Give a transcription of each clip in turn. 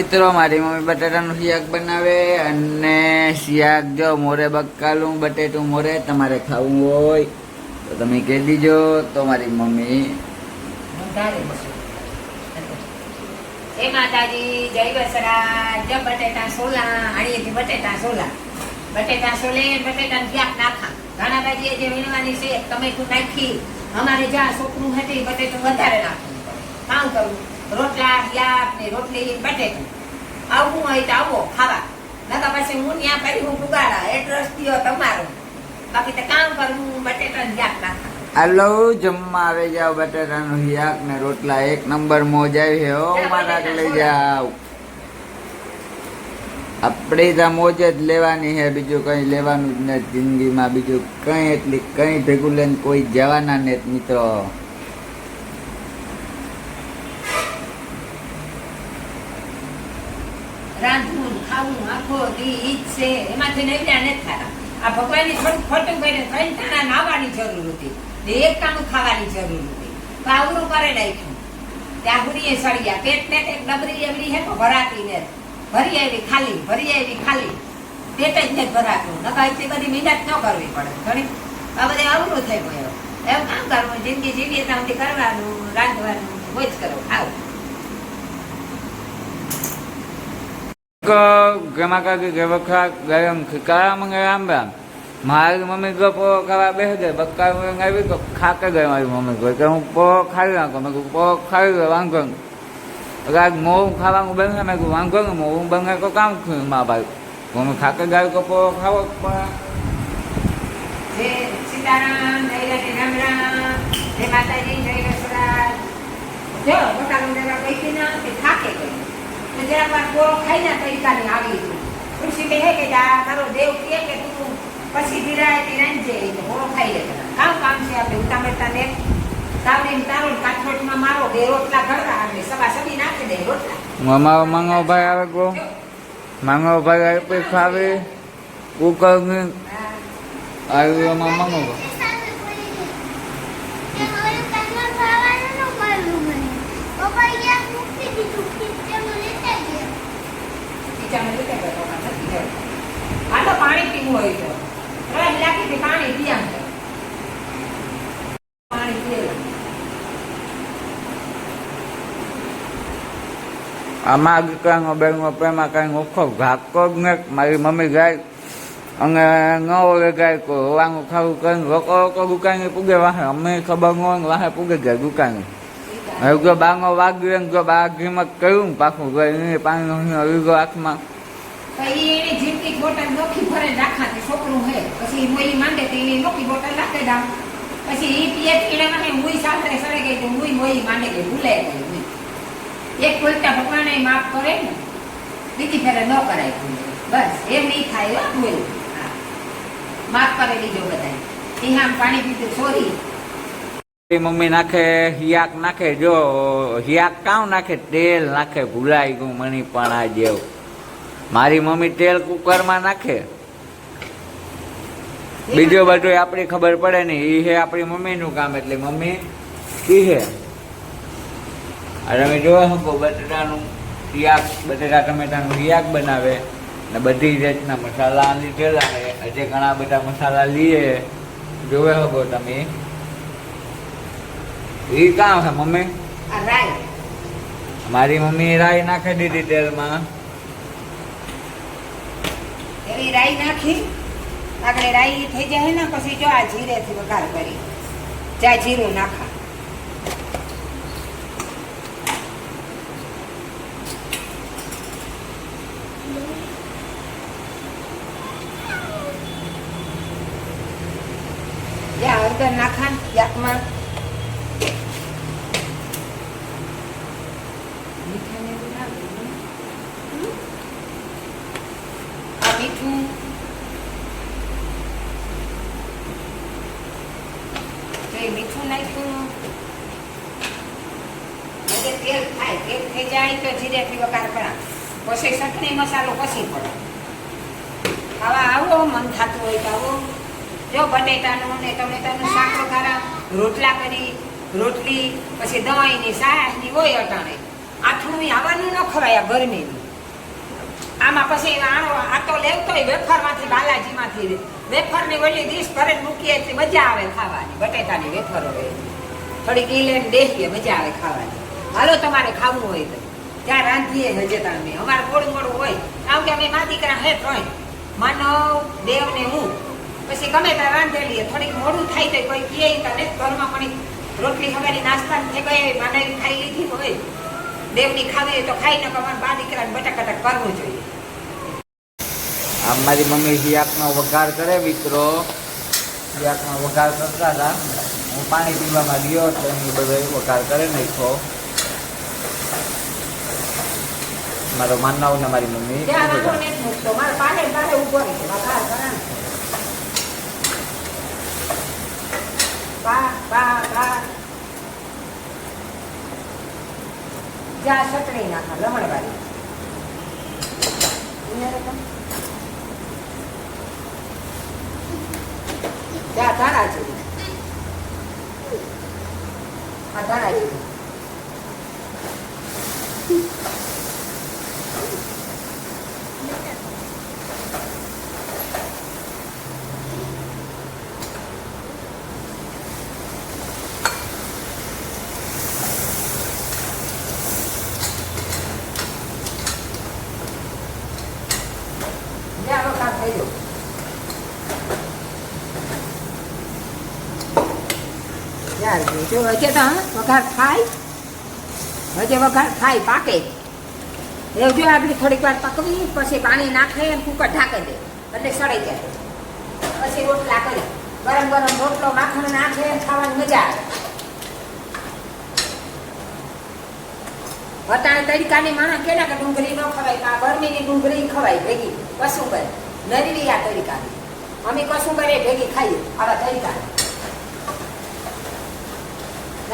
મિત્રો મારી મમ્મી બટાટાનું શાક બનાવે અને શાક જો મોરે બકાલું બટેટું મોરે તમારે ખાવું હોય તો તમે કહી દીજો તો મારી મમ્મી એ માતાજી જય વસરા જ બટેટા સોલા આણીએથી બટેટા સોલા બટેટા સોલે બટેટા શાક નાખા ઘણા બાજી જે વીણવાની છે ટમેટું નાખી અમારે જ્યાં છોકરું હતી બટેટું વધારે નાખવું કામ કરવું રોટલા શાક ને રોટલી બટેટું આવવું હોય તો આવો ખાવા નકા પછી હું ત્યાં કરી હું પુગાડા એડ્રેસ દો તમારો બાકી તો કામ કરવું બટેટા શાક નાખા હાલો જમવા આવે જાવ બટાટાનું શાક ને રોટલા એક નંબર મોજ આવી છે ઓ મારા લઈ જાવ આપણે તો મોજ જ લેવાની છે બીજું કઈ લેવાનું જ નથી જિંદગીમાં બીજું કઈ એટલી કઈ ભેગું લઈને કોઈ જવાના ને મિત્રો રાંધવું ખાવું આખો દી ઈ જ છે એમાંથી નૈવ્યા નથી થતા આ ભગવાનની થોડું ખોટું કરીને કઈ તાણા નાવાની જરૂર હતી ને એક કામ ખાવાની જરૂર હતી તો આવડું કરે નાખ્યું ત્યાં હુડીએ સળિયા પેટ ને એક ડબરી એવડી હે તો ભરાતી ને ભરી આવી ખાલી પેટ જ નથી ભરાતું નકા એટલી બધી મહેનત ન કરવી પડે ઘણી આ બધે આવડું થઈ ગયું એવું કામ કરવું જિંદગી જીવીએ ત્યાં સુધી કરવાનું રાંધવાનું મોજ કરો ખાવ ગમા કાકી કે વખા ગરમ ખીકારા મંગાવ્યા આંબા મારી મમ્મી ગયો પો ખાવા બેસી ગઈ બક્કા આવી તો ખાકે ગઈ મારી મમ્મી ગઈ કે હું પો ખાઈ નાખો મેં કહું પો ખાઈ ગયો વાંધો આજ મોં ખાવાનું બંધ મેં કહું વાંધો ને મોં બંધ તો કામ થયું મા ભાઈ મમ્મી ખાકે ગાય તો પો ખાવો સીતારામ જય રામ રામ જય માતાજી જય રસોડા જો બટાકા દેવા ગઈ ના તે થાકે ગઈ જરા વાર પોળો ખાઈ ના તરીકાની આવી ખુરશી કહે કે તારો દેવ કહે કે તું પછી ધીરાય રાંધજે તો પોળો ખાઈ લે કામ છે આપણે ઉતામળતા ને તાવડી તારો કાઠોટમાં મારો બે રોટલા ઘડવા આપણે સવા સબી નાખી દે રોટલા મામા માંગો ભાઈ આવે ગો માંગો ભાઈ આવે પછી ખાવે કુકર ને આવ્યો માંગો પાણી પીવું હોય તો લાગી પાણી પીયા પાણી પીએલા આમાં દીકરાનો બેનો પ્રેમા કઈ ઓખો ઘાકો જ ને મારી મમ્મી ગાય અને ન ઓલે ગાય કો વાંગું ખાવું કરીને રોકો દુકાને પૂગે વાહે અમે ખબર ન હોય વાહે પૂગે ગયા દુકાને હવે જો બાંગો વાગ્યો ને જો બાઘીમાં કહ્યું ને પાછું ગઈ પાણી લીધો આંખમાં એને જીમની બોટલ નોખી ભરે રાખાતી છોકરું હે પછી મોઈ માંડે તો એને નોખી બોટલ રાખે દામ પછી એ પીએ એને મને મુઈ સાંભળે સડે ગઈ તો મોઈ માંડે ગઈ ભૂલે ગઈ એક કોઈટા ભગવાને માફ કરે ને બીજી ફેરે ન કરાય બસ એમ નહીં થાય હો મોઈ માફ કરી દીજો બધાય ઈહામ પાણી પીધું સોરી મમ્મી નાખે હિયાક નાખે જો હિયાક કામ નાખે તેલ નાખે ભૂલાઈ ગયું મની પણ આ જેવું મારી મમ્મી તેલ કુકરમાં નાખે બીજું બધું આપણી ખબર પડે ને એ હે આપણી મમ્મીનું કામ એટલે મમ્મી ઈ હે તમે જોવા શકો બટેટાનું શાક બટેટા ટમેટાનું શાક બનાવે ને બધી જાતના મસાલા લીધેલા છે હજી ઘણા બધા મસાલા લઈએ જોવે શકો તમે એ કામ છે મમ્મી મારી મમ્મી રાઈ નાખી દીધી તેલમાં એવી રાઈ નાખી આગળ રાઈ થઈ જાય ને પછી જો આ જીરેથી વઘાર કરી જ્યાં જીરું નાખા જ્યાં હળદર નાખા યાકમાં મીઠું મીઠું નાખ્યું તેલ થાય તેલ થઈ જાય તો જીરેથી વઘાર કરા પછી ચટણી મસાલો પછી પડે ખાવા આવો મન થતું હોય તો આવો જો બટેટાનું ને ટમેટાનું શાક વઘારા રોટલા કરી રોટલી પછી દવાઈની સાસની હોય અટાણે આઠું આવવાનું ન ખવાય આ ગરમીનું આમાં પછી આ તો લેવતો વેફરમાંથી બાલાજીમાંથી વેફરની ઓલી ડીશ ભરે મૂકીએ એટલે મજા આવે ખાવાની. બટેટાની વેફર હોય થોડીક ઈ લઈને બેસીએ, મજા આવે ખાવાની. હાલો તમારે ખાવું હોય તો ત્યાં રાંધીએ હજે તમે. અમારે મોડું મોડું હોય કારણ કે અમે મા દીકરા હે ત્રણ, માનવ દેવ ને હું. પછી ગમે ત્યાં રાંધેલીએ. થોડીક મોડું થાય તો કોઈ કહે તને ઘરમાં પણ રોટલી ખવાની નાસ્તા થઈ ગઈ માનવી ખાઈ લીધી હોય, દેવની ખાવી હોય તો ખાઈ ન કમાર બા દીકરાને બટાકટા કરવું જોઈએ. આમ મારી મમ્મી શિયાકનો વઘાર કરે મિત્રો, શિયાકનો વઘાર કરતા હતા. હું પાણી પીવામાં ગયો તો એની બધો વઘાર કરે નાખ્યો મારો માનવ ને મારી મમ્મી. મારા પાને પાસે ઉભો રહે વઘાર કરે જ્યાં સટણી નાખા લમણવાળી જ્યાં ધારા જેવી આ ધારા જેવી વઘાર થાય હજે વઘાર થાય પાકે એવું જો આપણે થોડીક વાર પકવી પછી પાણી નાખે કુકર ઢાંકે દે એટલે સડાઈ જાય. પછી રોટલા કરી ગરમ ગરમ રોટલો માખણ નાખે ખાવાની મજા આવે. વટાણે તડકાની માણસ કેના કે ડુંગળી ન ખવાય, ગરમીની ડુંગળી ખવાય ભેગી કસુંબર નરવી આ તડકાની. અમે કસુંબરે ભેગી ખાઈએ આવા તડકા.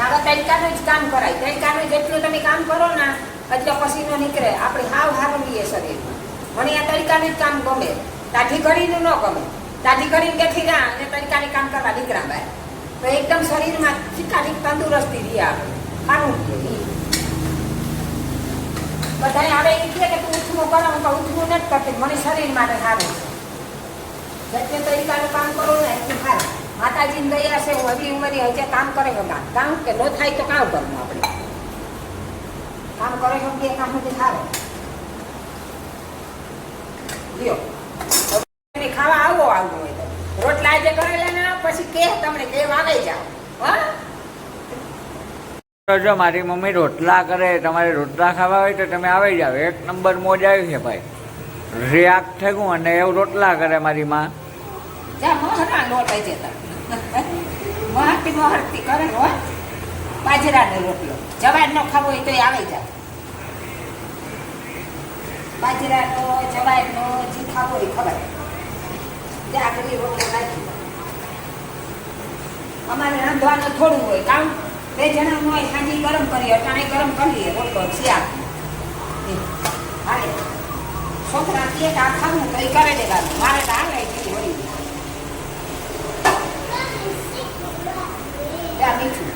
આવા તડકાનું જ કામ કરાય. તડકાનું જેટલું તમે કામ કરો ને એટલે પસીનો નીકળે. આપણે હાવ હારવીએ શરીરમાં. મને આ તડકાનું જ કામ ગમે, તાઠી ઘડીનું ન ગમે. તાઠી ઘડીને બેઠી રહ્યા અને તડકાની કામ કરવા નીકળ્યા બહાર તો એકદમ શરીરમાં ચીકાની તંદુરસ્તી રહી આવે. ખાવું બધાને આવે એ કહે કે તું ઉઠવું કરો, હું તો ઉઠવું નથી કરતી, મને શરીર માટે સારું છે. જેટલું તડકાનું કામ કરો ને એટલું સારું. માતાજીની દયા છે. હું હજી ઉંમરે હજે કામ કરે કામ કે ન થાય તો કામ કરવું. આપણે કામ કરે શકીએ કામ નથી સારો. ખાવા આવવો હોય તો રોટલા જે કરેલા ને પછી કે તમને કેમ આવે જાઓ. જો મારી મમ્મી રોટલા કરે, તમારે રોટલા ખાવા હોય તો તમે આવી જાવ. એક નંબર મોજ આવી છે ભાઈ. રેક થયું અને એવું રોટલા કરે મારી માં. મહરતી કરે બાજરાનો રોટલો. જવાર નો ખાવો હોય તો આવી જાય. બાજરાનો જવારનો જે ખાવો હોય ખબર ત્યાં આગળ રોટલો નાખી. અમારે રાંધવાનું થોડું હોય કામ 2 જણાનું હોય. સાંજે ગરમ કરીએ, અટાણે ગરમ કરી લઈએ રોટલો શિયાળ હાલે. છોકરા કે આ ખાવું તો એ કરે દેવાનું. મારે તો હાલે જેવી વળી ત્યાં મીઠું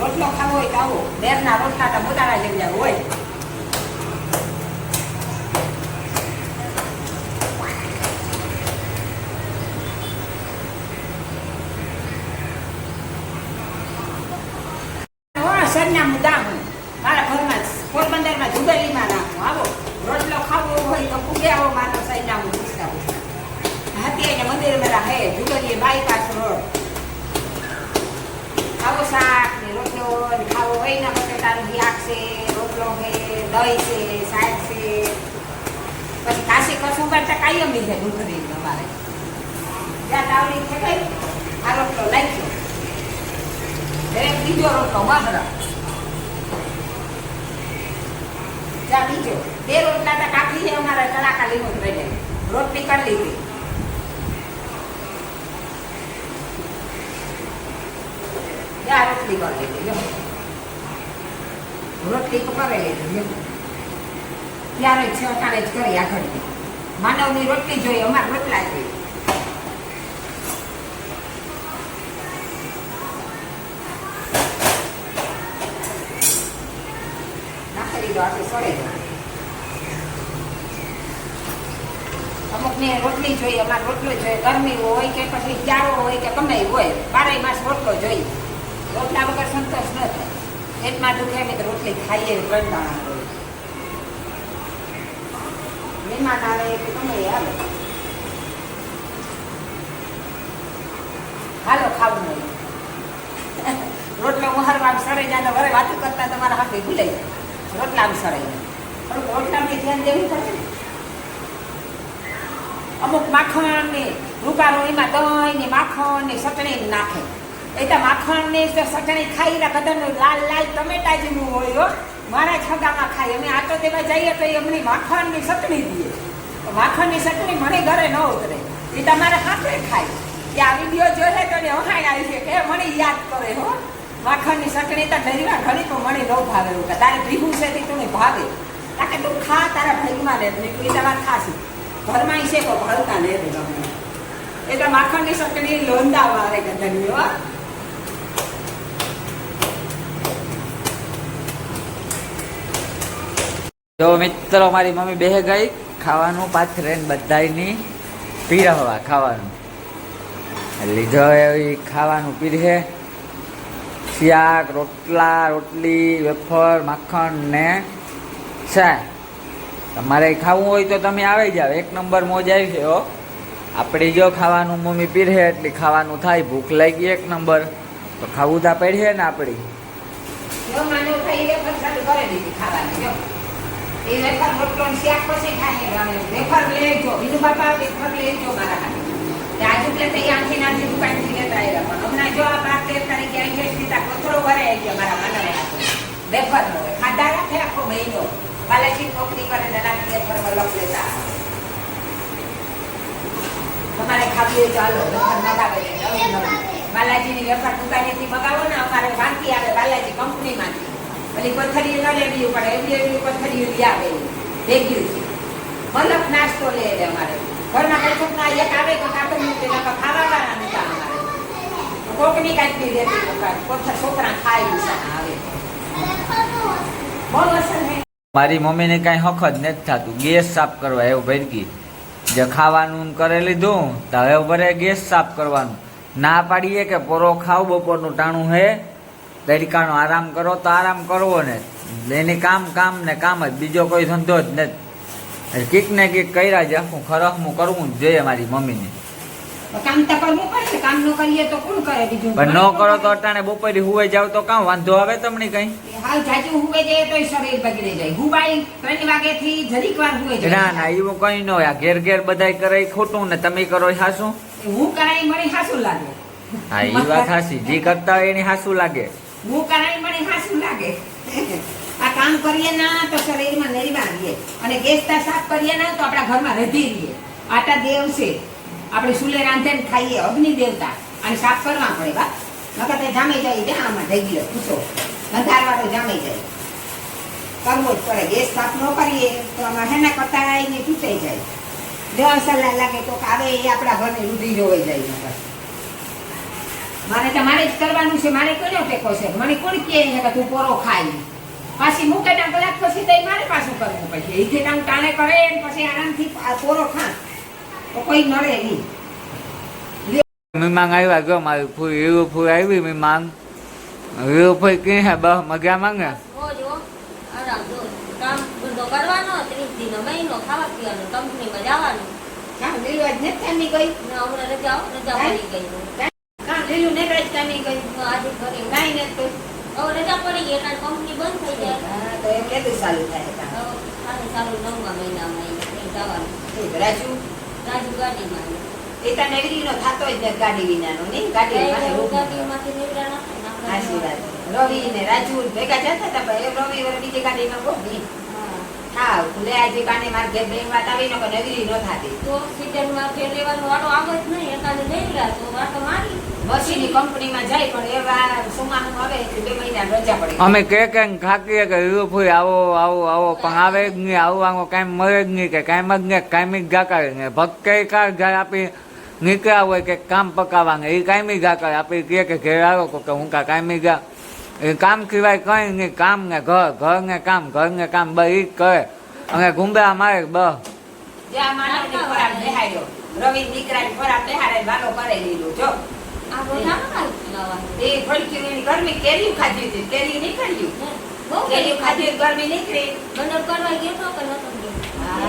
રોટલો ખાવો હોય તો આવો. બેરના રોટલા તો મોટાના જેવડા હોય. સરનામું દામ મારા ઘરમાં પોરબંદરમાં જુગલીમાં નાખો. આવો રોટલો ખાવો હોય તો પૂગે આવો. મારો સરનામું પૂછતા હાથી એને મંદિરમાં હે જુગલી બાયપાસ રોડ. આવો શાક ને રોટલો ખાવો હોય ને બટેટાનું શાક છે, રોટલો છે, દહીં છે, શાક છે. પછી કાશી કસુંબર તો કાયમી છે ડુંગળી અમારે. ત્યાં તાવડી છે કઈ આ રોટલો નાખ્યો. દરેક બીજો રોટલો મહરા. ત્યાં બીજો 2 રોટલા તો કાપી છે અમારે. તડાકા લીધું રહે રોટલી કરી લીધી. ત્યાં રોટલી કરી લીધી. રોટલી તો કરી લીધી. ત્યારે છે અટાણે જ કરી આગળ. માનવની રોટલી જોઈએ, અમારે રોટલા જોઈએ. કરી દો આપણે સળે જાય. અમુકને રોટલી જોઈએ, અમારે રોટલો જોઈએ, ગરમી હોય કે પછી ચારો હોય કે ગમે એ હોય, 12 માસ રોટલો જોઈએ. રોટલા વગર સંતોષ ન થાય. પેટમાં દુખે અમે તો રોટલી ખાઈએ કંટાળા હોય. મહેમાન આવે કે ગમે એ આવે, હાલો ખાવું નહીં. રોટલો મહારવા સળે જાય તો વરે વાતો કરતા તમારા હાથે ભૂલાઈ જાય. રોટલામાં સળે જાય, થોડુંક રોટલામાં ધ્યાન દેવું પડે ને. અમુક માખણ ને રૂપારો એમાં દહીં ને માખણ ને ચટણી નાખે. એ તો માખણ ને ચટણી ખાઈ કદરનું લાલ લાલ ટમેટા જેવું હોય હો. મારા છગામાં ખાય, અમે આટો દેવા જઈએ તો એ અમને માખણ ની ચટણી દઈએ. માખણ ની ચટણી મને ઘરે ન ઉતરે, એ તમારે હાથે ખાય. કે આ વિડીયો જોયે તો વહાણ આવી છે કે મને યાદ કરે હો. માખણ ની ચટણી તો ડરીવા ઘણી તો મને ન ભાવે. એવું કે તારે ભીગું છે તે તું ભાવે, તાકે તું ખા, તારા ભાગમાં લે એ તમારે ખાસી ઘરમાં છે તો ભળતા ને એટલે માખણની ચટણી લોંદા વાળે કદાની હો. તો મિત્રો મારી મમ્મી બેહે ગઈ ખાવાનું પાથરે બધાની પીરહવા ખાવાનું લીધો એવી ખાવાનું પીરહે. શાક, રોટલા, રોટલી, વેફર, માખણ ને ચા. તમારે ખાવું હોય તો તમે આવી જાઓ, 1 નંબર મોજ આવી છે હો. આપણે જો ખાવાનું મમ્મી પીરહે એટલે ખાવાનું થાય. ભૂખ લાગી 1 નંબર તો ખાવું તો પડે ને આપણી. જો માનો થઈ વેફર ચાલુ કરી દીધી ખાવાની. જો એ વેફર રોટલો ને શાક પછી ખાય. વેફર લેજો, બીજું બાપા વેફર લેજો મારા હાથે. આજુ એટલે તૈયારથી નાથી દુકાનથી લેતા આવ્યા. પણ હમણાં જો આ 12-13 તારીખે આવી ગઈ સીધા કચરો ભરે આવી ગયો મારા માનવે હાથે. વેફર નો ખાધા રાખે આખો મહિનો. બાલાજી નોકરી કરે નાના વેફરમાં લખ લેતા. તમારે ખાવી હોય ચાલો વેફર મગાવે છે. બાલાજીની વેફર દુકાનેથી મગાવો ને, અમારે વાંકી આવે બાલાજી કંપનીમાંથી. પેલી કોથળી ન લેવી પડે, એવી કોથળી લઈ આવે ભેગી છે. મલક નાસ્તો લે અમારે ઘરના પૈસા એક આવે તો કાપડ મૂકે ખાવા વાળા નતા અમારે. કોકની કાચી દેતી કોથા છોકરા ખાઈ આવે. બહુ અસર હે. મારી મમ્મીને કાંઈ હક જ નથી થતું. ગેસ સાફ કરવા એવું ભરકી જે ખાવાનું કરે લીધું તો હવે ભરે ગેસ સાફ કરવાનું. ના પાડીએ કે પોરો ખાવ, બપોરનું ટાણું હે, તડકાનો આરામ કરો તો આરામ કરવો ને. એની કામ ને કામ જ, બીજો કોઈ ધંધો જ નથી. કીક ને કીક કર્યા જ આખું ખરખમું કરવું જ જોઈએ મારી મમ્મીને. કામ તો કરવું પડે, કામ ન કરીએ તો કોણ કરે બીજું? પણ ન કરો તો અટાણે બપોરે હુવે જાવ તો કામ વાંધો આવે તમને કઈ? હાલ જાજુ હુવે જાય તો શરીર બગડી જાય. હુવાય 3 વાગ્યાથી જરીક વાર હુવે જાય. ના એવું કઈ ન હોય. ઘેર ઘેર બધાય કરે ખોટું ને તમે કરો હાસું. હું કરાય મને હાસું લાગે. હા એ વાત હાસી, જે કરતા હોય એની હાસું લાગે. હું કરાય મને હાસું લાગે. આ કામ કરીએ ના તો શરીરમાં નરીવા રહીએ, અને ગેસ સાફ કરીએ ના તો આપણા ઘરમાં રધી રહીએ. આટા દેવ છે, આપણે સુલે રાંધે ને ખાઈએ, અગ્નિ દેવતા, અને સાફ કરવા પડે. બા નકર તે જામી જાય. જ્યાં આમાં થઈ ગયો પૂછો અંધારવાળો જામી જાય. કરવો જ પડે. ગેસ સાફ ન કરીએ તો આમાં હેના કરતા ને તૂટાઈ જાય. જો સલાહ લાગે તો આવે એ આપણા ઘરને રૂઢી જોવાઈ જાય. મારે તમારે જ કરવાનું છે. મારે કોનો ટેકો છે? મને કોણ કહે કે તું પોરો ખાઈ પાછી મૂકે ના કલાક પછી તો મારે પાછું કરવું પડશે. એથી કામ ટાણે કરે પછી આરામથી પોરો ખા તો કોઈ નડે નહીં. મીમાંગ આવ્યા ગયો મારી ફૂઈ, એવું ફૂઈ આવી મીમાંગ. એવું ફૂઈ કે હે બસ મજા માંગે. કામ ધંધો કરવાનો, 30 દિનો મહિનો ખાવા પીવાનું, કંપનીમાં જવાનું. કામ લીલું આજ નથી કામી ગઈ. હમણાં રજા પડી ગઈ. કામ લીલું ને જ કામી ગઈ. આજે ઘરે કાંઈ નથી કોઈ. હવે રજા પડી ગઈ એટલે કંપની બંધ થઈ જાય. હા, તો એમ કેટલું સારું થાય કામ. સારું 9મા મહિનામાં જવાનું. રાજુ ગાડીમાં એ તો નેગરીનો થતો જ નથી ગાડી વિનાનો નહીં. ગાડીમાંથી નીકળ્યા નથી. આશીર્વાદ રવિ ને રાજુ ભેગા જતા હતા, પણ એ રવિ બીજી ગાડીમાં બહુ નહીં. હા લે આજે કાને મારે ઘેર બેન વાત આવી ને નગરી ન થાતી તો સીઝનમાં ફેર લેવાનો વાળો આવે જ નહીં. એકાને લઈ રહ્યા તો વાટો મારી મસીની કંપનીમાં જાય, પણ એવા સુમાનું આવે એટલે 2 મહિના રજા પડે. અમે કે ખાકીએ કે એવું ફૂઈ આવો આવો આવો પણ આવે જ નહીં. આવું આવો કાંઈ મળે જ નહીં, કે કાંઈ જ નહીં. કાયમી ગા કરે ને ભક્કે કાર ઘર આપી નીકળ્યા હોય કે કામ પકાવવા એ કાયમી ગા કરે. આપી કે ઘેર આવો કે હું કા કાયમી ગા એ કામ સિવાય કઈ નહીં, કામ ને ઘર ને કામ બે ઈ જ કરે. અને ગુંબા મારે બસ. જ્યાં માનવની ખોરાક બેહાડ્યો, રવિ દીકરાની ખોરાક બેહાડે વાલો કરે લીધું જો. આ બધામાં કાંઈ લાવવાનું. એ ફળકીની ગરમી કેરીયું ખાધી હતી, કેરીયું નીકળ્યું. બહુ કેરીયું ખાધી ગરમી નીકળી. બંદર કરવા ગયો તો કે નતો ગયો?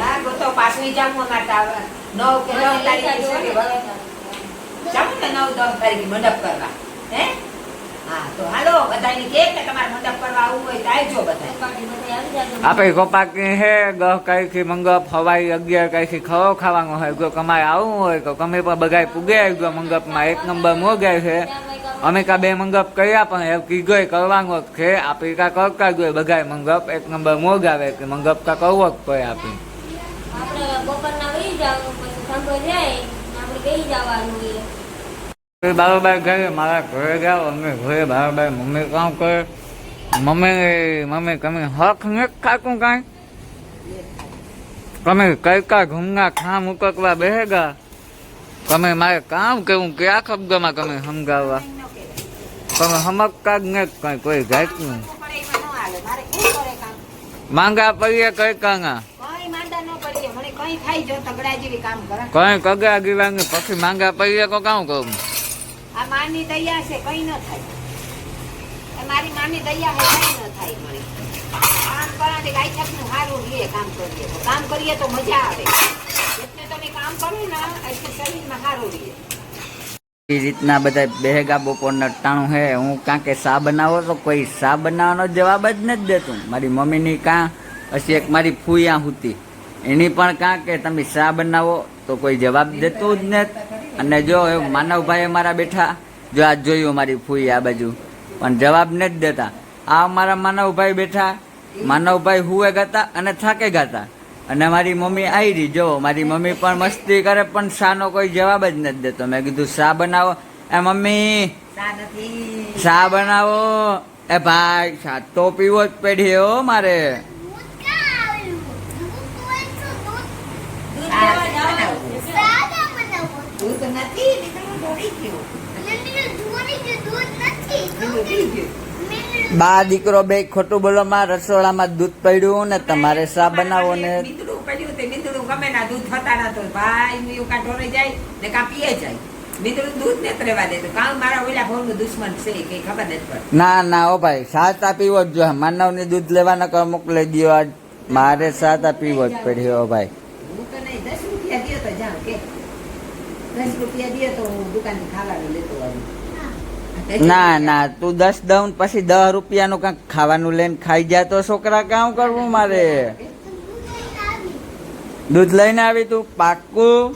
હા, ગોતો પાછું જામવા માટે આવે. 9 કે 10 તારીખે સોરી હવે. જામું ને 9-10 તારીખે મંડપ કરવા. હે? હા, તો હાલો બધાયને કહે કે તમારે મંડપ કરવા આવવું હોય તો આવજો બધાય. પાર્ટી બધા આવી જાજો. આપણે કોપાકી હે 10 કઈથી મંગપ હવાઈ 11 કઈથી ખવો ખાવાનું હોય. જો કમાય આવવું હોય તો કમે પણ બગાય પૂગે ગયો મંગપમાં 1 નંબર મોગાય છે. અમે કા 2 મંગપ કર્યા પણ એ કીધો કરવાનું છે. આપણે કા કરતા જોઈએ બગાય મંગપ 1 નંબર મોગાવે કે મંગપ કા કરવો જ પડે આપણે. આપણે બપોરના વહી જવાનું, પછી સાંભળો જાય આપણે બેસી જવાનું. બરાબર ઘરે મારા ઘરે જાઓ અમે ઘરે બરાબર મમ્મી કામ કરે. મમ્મી તમે હક ને ખાતું કાંઈ તમે કઈ કા ઘૂમના ખામ ઉકકવા બેહેગા. તમે મારે કામ કરવું ક્યાં ખબગમાં તમે સમજાવવા. તમે સમજતા જ ને કઈ કોઈ જાતનું મારે કેવું કરે કામ? માંગા પડીએ કઈ કાંગા કઈ માંદા ન પડીએ, મને કઈ થાય જો તગડા જેવી કામ કરે. કઈ કગા ગીવાંગે પછી માંગા પડીએ તો કામ કરું. આ માની દયા છે, કઈ ન થાય. એ મારી માની દયા છે, કઈ ન થાય. મને કામ કરવાથી ગાયછાપનું સારું રહીએ. કામ કરીએ તો મજા આવે. એટલે તમે કામ કરો ને એટલે શરીરમાં સારું રહીએ. એ રીતના બધા બેહેગા બપોરના ટાણું હે. હું કાં કે શા બનાવો તો કોઈ શા બનાવવાનો જવાબ જ નથી દેતું. મારી મમ્મીની કાં પછી એક મારી ફૂયા હતી એની પણ કાં કે તમે શા બનાવો તો કોઈ જવાબ દેતું જ નથી. અને જો માનવભાઈ અમારા બેઠા જો આજ જોયું મારી ફૂઈ આ બાજુ પણ જવાબ નથી દેતા. આ અમારા માનવભાઈ બેઠા, માનવભાઈ હુએ ગાતા અને થાકે ગાતા. અને મારી મમ્મી આવી રહી જો મારી મમ્મી પણ મસ્તી કરે પણ શાનો કોઈ જવાબ જ નથી દેતો. મેં કીધું શા બનાવો. એ મમ્મી સા નથી. શા બનાવો. એ ભાઈ શા તો પીવો જ પડી હો મારે. દૂધ નથી, નીકળું દોડી ગયું. નીકળું પી ગયું. બા દીકરો બે ખોટું બોલો માં રસોડામાં દૂધ પડ્યું ને તમારે શા બનાવો ને. મીંદડું પડ્યું તે મીંદડું ગમે ના દૂધ થતા નતો ભાઈ. હું કાં ઢોરાઈ જાય ને કાં પીએ જાય. મીંદડું દૂધ નથી રહેવા દેતું. કાં મારા ઓલા ભવનું દુશ્મન છે કઈ ખબર નથી પડતી. ના ઓ ભાઈ સાતા પીવો જ જોઈએ. માનવની દૂધ લેવાના કર મોકલી દો. આજ મારે સાતા પીવો જ પડ્યો ભાઈ. હું તો નહીં 10 રૂપિયા દે તો જાઉં કે 10 રૂપિયા દે તો હું દુકાનથી ખાવાનું લેતો આવું. ના તું 10 દઉં પછી 10 રૂપિયાનું કાંક ખાવાનું લઈને ખાઈ જાય તો છોકરા કામ કરવું મારે. દૂધ લઈને આવી તું પાક્કું.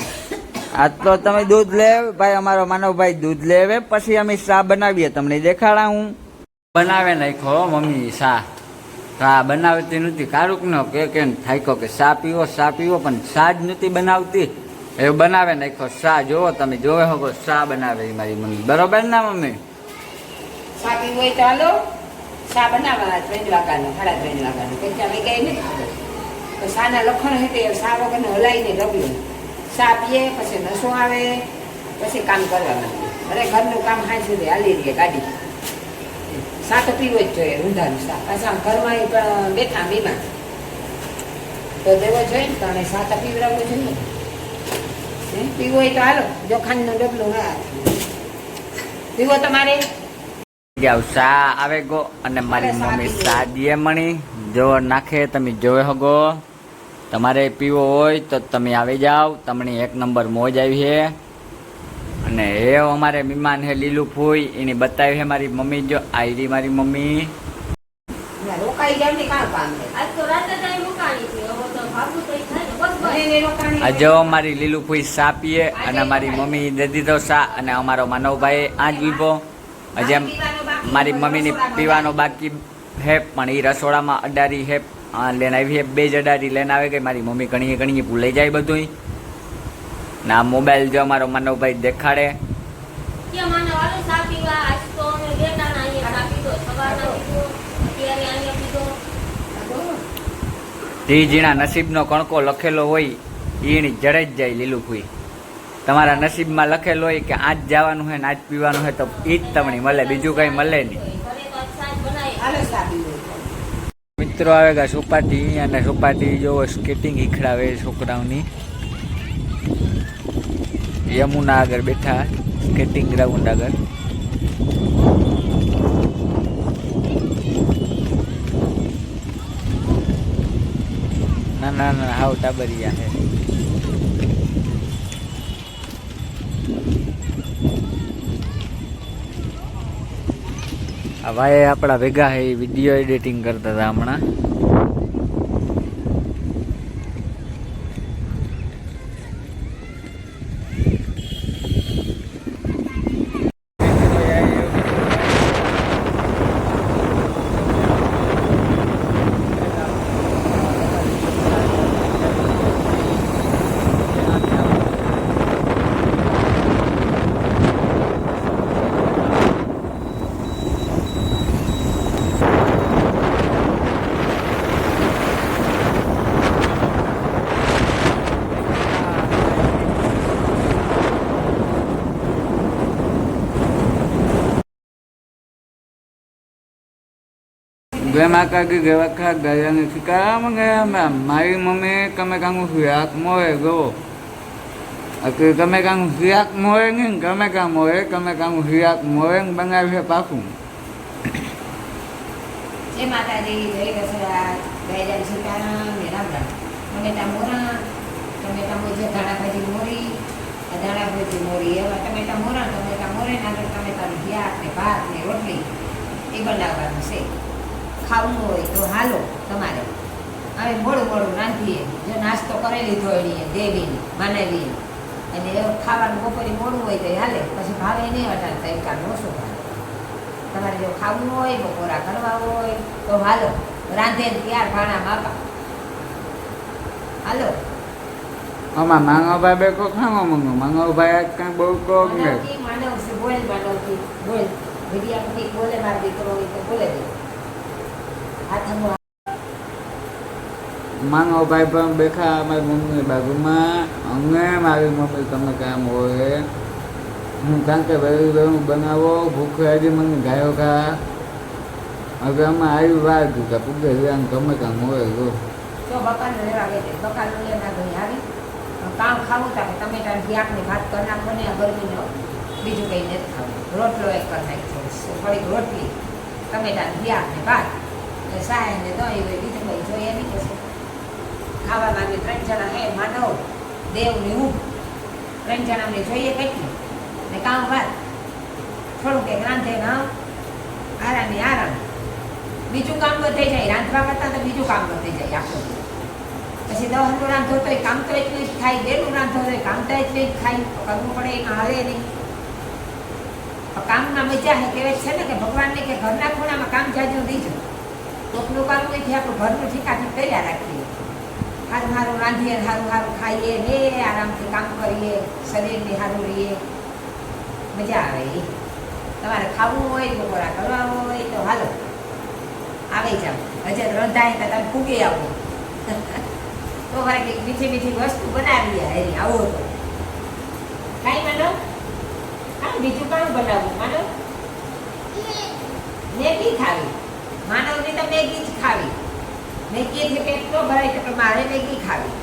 આજ તો તમે દૂધ લેવ ભાઈ. અમારો માનવભાઈ દૂધ લેવે પછી અમે શા બનાવીએ તમને દેખાડા. હું બનાવે નાખો મમ્મી શા બનાવતી નથી. કારુક નો કે થાયકો કે શા પીવો પણ શા જ નથી બનાવતી. એવું બનાવે નાખો શા. જોવો તમે જોવે હો શા બનાવે મારી મમ્મી. બરોબર ના મમ્મી? શા પીવું હોય તો હાલો શા બનાવવા 3 વાગ્યાનો 3:30 વાગ્યાનો કેટલા વાગ્યા નહીં ખબર. તો શાના લખણ હે તે શા વગરનો હલાઈને રબ્યું. શા પીએ પછી નશો આવે પછી કામ કરવાનું. અરે ઘરનું કામ હાઈ સુધી હાલી રહીએ ગાડી. શા તો પીવો જ જોઈએ ઊંધાનું શા. પાછા ઘરમાં પણ બેઠા બીમાર તો દેવો જોઈએ ને. તો શા તો પીવડાવવું જોઈએ. પીવો હોય તો હાલો જો ખાંડનું ડબલું હા પીવો તમારે. શા આવે ગો અને મારી મમ્મી શા દીએ મણી જો નાખે તમે જોવે હગો. તમારે પીવો હોય તો તમે આવી જાઓ. તમને 1 નંબર મોજ આવી છે. અને એ અમારે મહેમાન હે લીલું ફૂઈ એની બતાવી છે મારી મમ્મી. જો આયરી મારી મમ્મી. રોકાઈ જાય ને કાં કામ છે. આજ તો રાતે ટાઈમ રોકાણી છે. હવે તો ભાગવું તો થાય ને બસ બસ. મને રોકાણી આ જો મારી લીલું ફૂઈ શા પીએ અને મારી મમ્મી દે દીધો શા. અને અમારો માનવભાઈ આ જ પીવો. હજી મારી મમ્મીની પીવાનો બાકી હે પણ એ રસોડામાં અડારી હે લઈને આવી હે. 2 જ અડારી લઈને આવે કે મારી મમ્મી ઘણી ભૂલાઈ જાય બધું. ને આ મોબાઈલ જો અમારો માનવભાઈ દેખાડે. કે માનો વાલો સા પીવા આજ તો અમે બેટા ના અહીંયા સા પીધો. સવારના પીધો, અત્યારે અહીંયા પીધો. જે જીણા નસીબનો કણકો લખેલો હોય એની જડે જ જાય લીલું ફૂઈ. તમારા નસીબમાં લખેલું હોય કે આજ જવાનું હોય ને આજ પીવાનું હોય તો એ જ તમને મળે, બીજું કંઈ મળે નહીં. ઘરે તો આજ સાંજ મિત્રો આવે ગયા સોપાટી, અને સોપાટી જોવો સ્કેટિંગ શીખડાવે છોકરાઓની. યમુના આગળ બેઠા સ્કેટિંગ ગ્રાઉન્ડ આગળ. ના ના હાવ ટાબરિયા છે. આ ભાઈ આપણા ભેગા છે, વિડીયો એડિટિંગ કરતા હતા હમણાં. gue makan ke gawak gaya ngikam ngam mai mame kame kang hiak moe go aku kame kang hiak moe ngin kame kang hiak moe bangai he pakum જે માતાજી જય દશરથ ગયજાન સીતારામ ને રામ રામ. ટમેટા મોરા, ટમેટા મોજે ધાણા ભાજી મોરી, ધાણા ભાજી મોરી એવા ટમેટા મોરા, ટમેટા મોરે ને આગળ ટમેટાનું શાક ને ભાત ને રોટલી એ બનાવવાનું છે. ખાવું હોય તો હાલો તમારે. હવે મોડું મોડું રાંધીએ, જો નાસ્તો કરી લીધો એની દેવીને માનવીને, અને ખાવાનું બપોરે મોડું હોય તો હાલે, પછી ભાવે નહીં અટાડતા એક કામ ઓછું ભાવે. તમારે જો ખાવું હોય બપોરા કરવા હોય તો હાલો, રાંધે ત્યાર ભાણા માપા હાલો. આમાં માંગો બે કો ખાવા માંગો માંગો ભાઈ આજ કાંઈ બહુ કોક ને માનવ છે બોલ માનવથી બોલ વિદ્યાપતિ બોલે માર દીકરો હોય તો બોલે દે હાથમાં. માંગો ભાઈ પણ બેઠા અમારી મમ્મી બાજુમાં. અમે મારી મમ્મી તમે કામ હોય હું કારણ કે વેરું બનાવો ભૂખ હજી મને ગાયો કા હવે અમે આવી વાર કીધા પૂગે ગમે કામ હોય જો તો બકાનું લેવા ગઈ બકાનું લેવા ગઈ આવી કામ ખાવું તા ટમેટા શાકની ભાત કરી નાખો ને ગરમીનો બીજું કંઈ નથી ખાવું. રોટલો એક કરી નાખજો, થોડીક રોટલી ટમેટાનું શાક ને ભાત સાય ને દહીં હોય બીજું કંઈ જોઈએ નહીં. કશું ખાવામાં બી 3 જણા હે માનવ દેવની હું 3 જણાને જોઈએ કેટલી ને કામ વાત થોડુંક એક રાંધે ના આરામ આરામ બીજું કામ વધી જાય. રાંધવા કરતાં તો બીજું કામ વધી જાય આખો. પછી દવાનું રાંધો તો કામ તો એટલું જ થાય, બેનું રાંધો તો કામ તો એટલું જ થાય, કરવું પડે એમાં હાલે નહીં. કામમાં મજા છે કહેવાય છે ને કે ભગવાનને કે ઘરના ખૂણામાં કામ જાજુ દીજો. કોકનું કામ નથી, આપણું ઘરનું ઠીકાઠીક કર્યા રાખીએ, સારું સારું રાંધીએ, સારું સારું ખાઈએ ને આરામથી કામ કરીએ, શરીરને સારું રહીએ, મજા આવે. એ તમારે ખાવું હોય બપોરા કરવા હોય તો હાલો આવી જાઓ. હજે રંધાય તો તમે ફૂગી આવો તો મારે કંઈક મીઠી મીઠી વસ્તુ બનાવીએ એની આવો તો કાંઈ માનો હા બીજું કામ બનાવવું માનો મેગી ખાવી. માનવની તો મેગી જ ખાવી. મેગીથી પેટ તો ભરાય તો મારે મેગી ખાવી.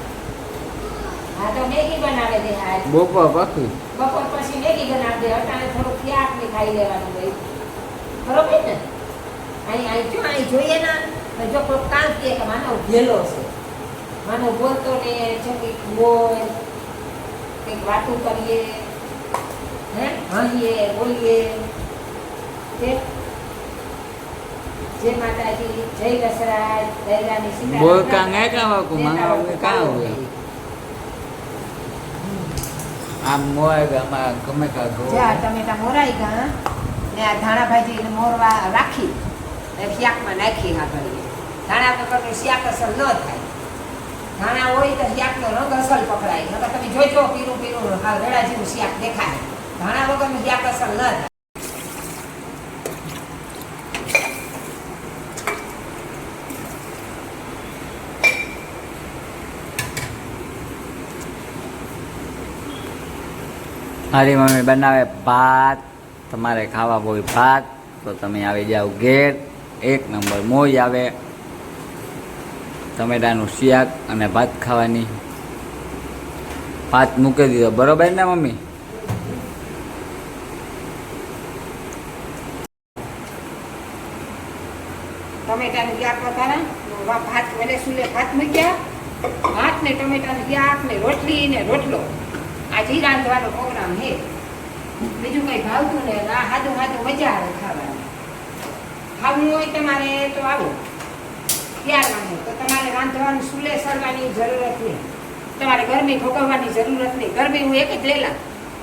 હા તો મેગી બનાવે દે. હા બપોર પછી મેગી બનાવી દે. અટાણે થોડુંક શાક ને ખાઈ લેવાનું હોય બરોબર ને. અહીં જોઈએ ને તો જો કોઈ કામ કહે કે માનવ ભેલો છે, માનવ બોલતો ને કંઈક હોય કંઈક વાતું કરીએ હે હસીએ બોલીએ. જય માતાજી જય દશરથ દૈરાની સીતા બોલ કાંગ હે કાં કો માંગો કાં હોય આમ મોય ગામાં ગમે કા ગો જા ટમેટા મોરાઈ ગયા ને આ ધાણા ભાજી મોરવા રાખી ને શાકમાં નાખી હા કરીએ. ધાણા વગરનું શાક અસર ન થાય. ધાણા હોય તો શાકનો રંગ અસર પકડાય. નકર તમે જોજો પીરું પીરું હા રેડા જેવું શાક દેખાય. ધાણા વગરનું શાક અસર ન થાય. મારી મમ્મી બનાવે ભાત. તમારે ખાવા હોય ભાત તો તમે આવી જાઓ ઘેર. 1 નંબર મોજ આવે. ટમેટાનું શાક અને ભાત ખાવાની ભાત મૂકી દીધો. બરોબર ને મમ્મી? ટમેટાનું શાક વઘારા, ભાત વડે સુલે ભાત મૂક્યા, ભાત ને ટમેટાનું શાક ને રોટલી ને રોટલો. આજે રાંધવાનો પ્રોગ્રામ છે. બીજું કઈ ભાવતું ને હાદું હાદું મજા આવે ખાવાની. ખાવું હોય તમારે તો આવો ત્યારવાનું, તો તમારે રાંધવાનું સુલે સરવાની જરૂરત નહીં, તમારે ગરમી ભોગવવાની જરૂરત નહીં. ગરમી હું એક જ લઈ લા,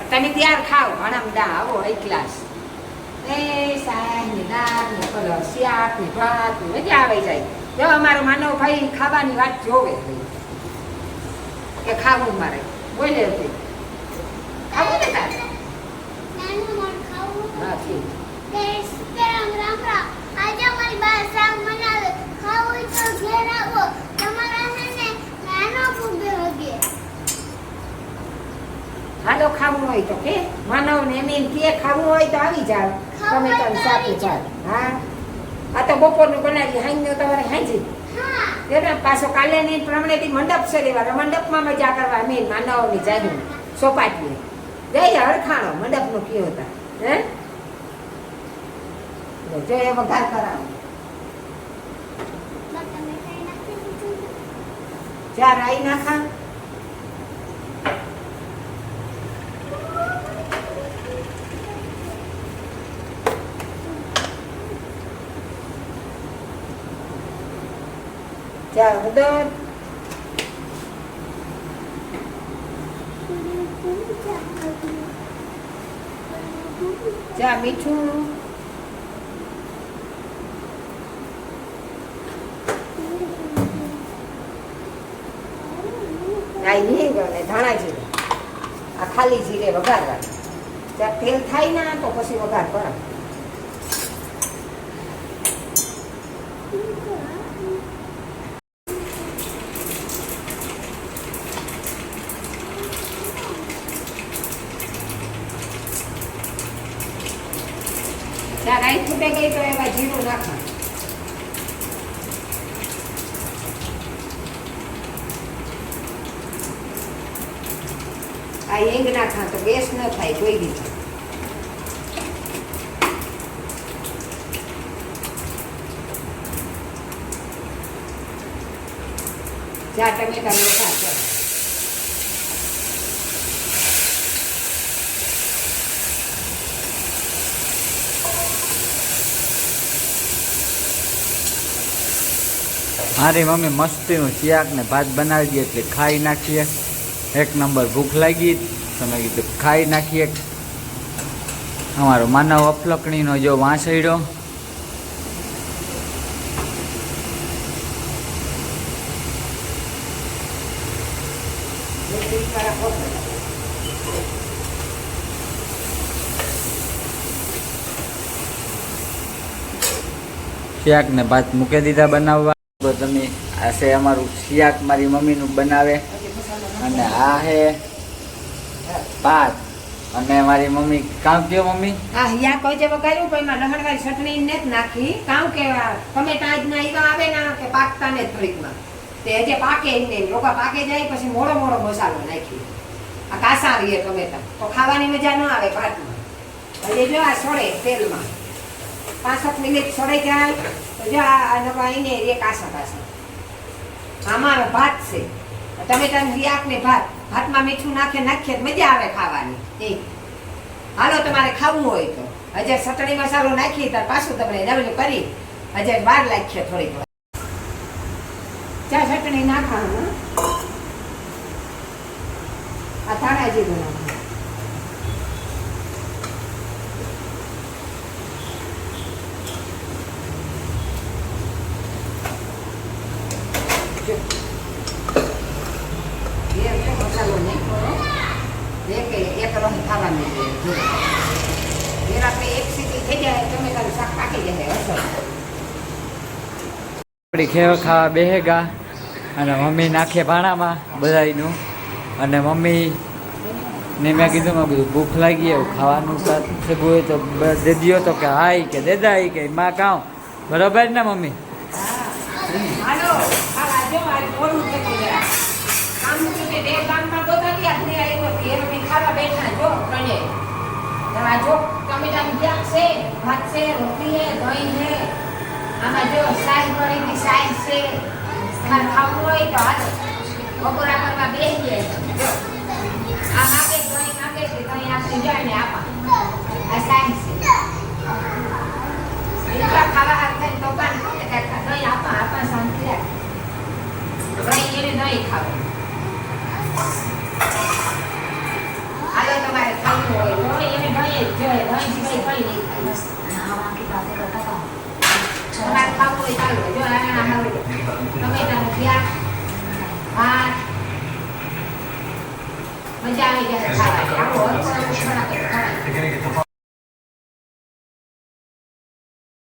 તમે ત્યાર ખાઓ. ભાણામાં આવો એક ગ્લાસ એ શાક ને દાળ ને શાક ને ભાત ને મજા આવી જાય. જો અમારો માનવ ભાઈ ખાવાની વાત જોવે કે ખાવું મારે બોલે હતી ખાવું ને તારે. હા ઠીક. હાલો ખાવું હોય તો કે માનવ ને એમ કે ખાવું હોય તો આવી જાવ. તમે તમે સાથે ચાલ. હા આ તો બપોરનું બનાવી હાંજનું તમારે હાંજી એને પાછો કાલે ની પ્રમાણેથી મંડપ છે દેવાનો. મંડપમાં મજા કરવા મેં માનવની જાગું સોપાટીએ જઈ હરખાણો મંડપનું કયો હતા હે જો એ વઘાર કરાવો. ચાર રાઈ નાખા. ચાર હળદર, ચા મીઠું, ધાણા જીરું, આ ખાલી જીરે વઘારવાનું. જ્યાં તેલ થાય ના તો પછી વઘાર કરો. રાઈ ફૂટે ગઈ તો એમાં જીરું નાખો. આ હિંગ નાખા તો ગેસ ન થાય કોઈ દીધું. ચાર ટમેટા નાખા. મારી મમ્મી મસ્તીનું શાક ને ભાત બનાવી દે એટલે ખાઈ નાખીએ. એક નંબર ભૂખ લાગી તમે કીધું ખાઈ નાખીએ. અમારો માનવ અફલકણીનો જો વાંસળ્યો. શાક ને ભાત મૂકી દીધા બનાવવા. તો તમે આ છે અમારું શાક મારી મમ્મીનું બનાવે અને આ છે ભાત. અને મારી મમ્મી કામ કયો મમ્મી આ હિયા કોઈ જે વગાડ્યું પણ એમાં લહણવાળી ચટણી ને જ નાખી. કામ કે ટમેટા જ ના એવા આવે ને કે પાકતા ને થોડીકમાં તે હજી પાકે ને લોકા પાકે જાય પછી મોડો મોડો મસાલો નાખી. આ કાસા રહીએ ટમેટા તો ખાવાની મજા ન આવે ભાતમાં. હજી જો આ સોડે તેલમાં 5-7 મિનિટ સોડાઈ જાય તો જો આ નવા એને એ કાસા કાસા. આમાં ભાત છે ટમેટાનું શાક ને ભાત. ભાતમાં મીઠું નાખીએ મજા આવે ખાવાની. હાલો તમારે ખાવું હોય તો હજે ચટણી મસાલો નાખી ત્યારે પાછું તમને ડબલું કરી હજે વાર નાખીએ થોડીક વાર. ચા ચટણી નાખવાનું. આ ધાણા જીરું નાખવાનું. મસાલો નહીં કરો એક રસ ખાવાની આપણે એક સીટી થઈ જાય ટમેટાનું શાક પાકી જાય અસર. આપણી ખેવા ખાવા બેહેગા અને મમ્મી નાખે ભાણામાં બધાયનું. અને મમ્મી ને મેં કીધું મેં બધું ભૂખ લાગી એવું ખાવાનું સાથે હોય તો દે દિયો તો કે હાઈ કે દેદાઈ કે માં કાઉ. બરોબર ને મમ્મી? હાલો ખાવા જો આજ મોડું થતું જરા કામ મૂકીને બે કામમાં ગોતા ગયા ને આવ્યો કે એમ અમે ખાવા બેઠા જો ત્રણે તમારા જો ટમેટાનું શાક છે ભાત છે રોટલી છે દહીં છે આમાં જો સાઈ ભરીની સાઈ છે તમારે ખાવું હોય તો હાલો બપોરા કરવા બેસી જાય જો આ માગે દહીં માગે છે દહીં આપણે જાય ને આપા આ સાઈ છે એટલા ખાવા હાથ થઈને દુકાન દહીં આપા આપા શાંતિ રાખ દહીં એને દહીં ખાવે હાલો તમારે ખાવું હોય દહીં એને દહીં જ જોઈએ દહીં સિવાય કઈ નહીં ખાય તમારે ખાવું હોય ચાલો જો આના હવે ટમેટાનું શાક ભાત મજા આવી જાય ખાવાની આવો હરખો ખોરાક ખાવાની